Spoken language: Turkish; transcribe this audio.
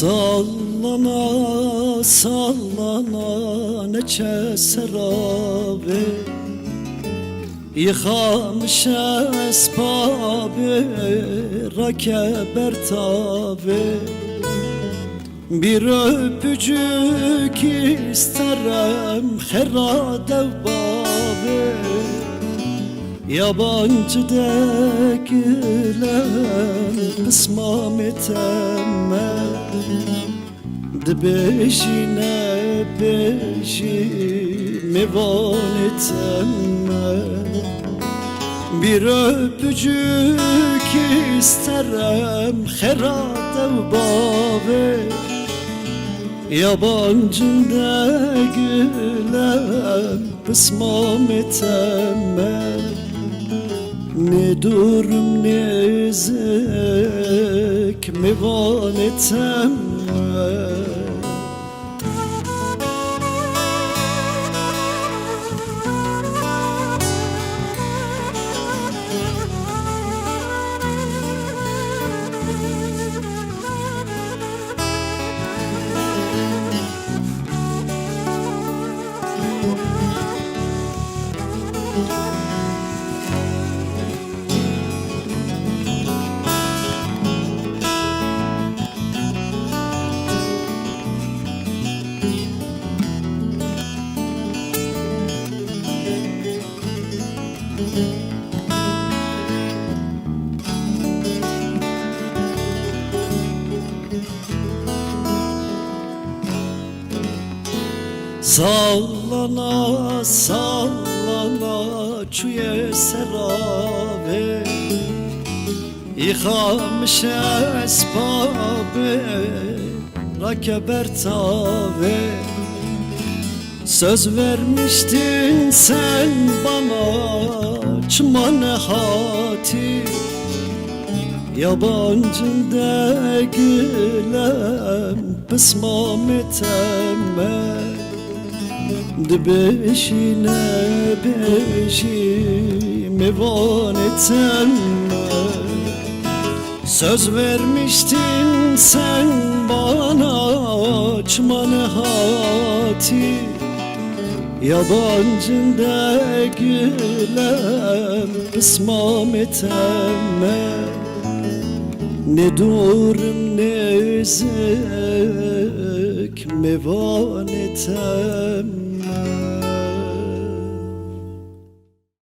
Sallana sallana neçe serabı Yıkamış esbabı rakeber tabi Bir öpücük isterim herade babı Yabancı değilim kısmam eteme Dibejine bejimi van eteme Bir öpücük isterim herade babı Yabancı değilim kısmam eteme Ne durum ne zek mi van eteme Sallana sallana çüye serave Yıkamış esbabı rakeber tabi Söz vermiştin sen bana çmane hati Yabancı değilim pısmam eteme Dibejine bejimi van eteme Söz vermiştin sen bana çmane hati Yabancı değilim kısmam eteme Ne durum ne zek mi van eteme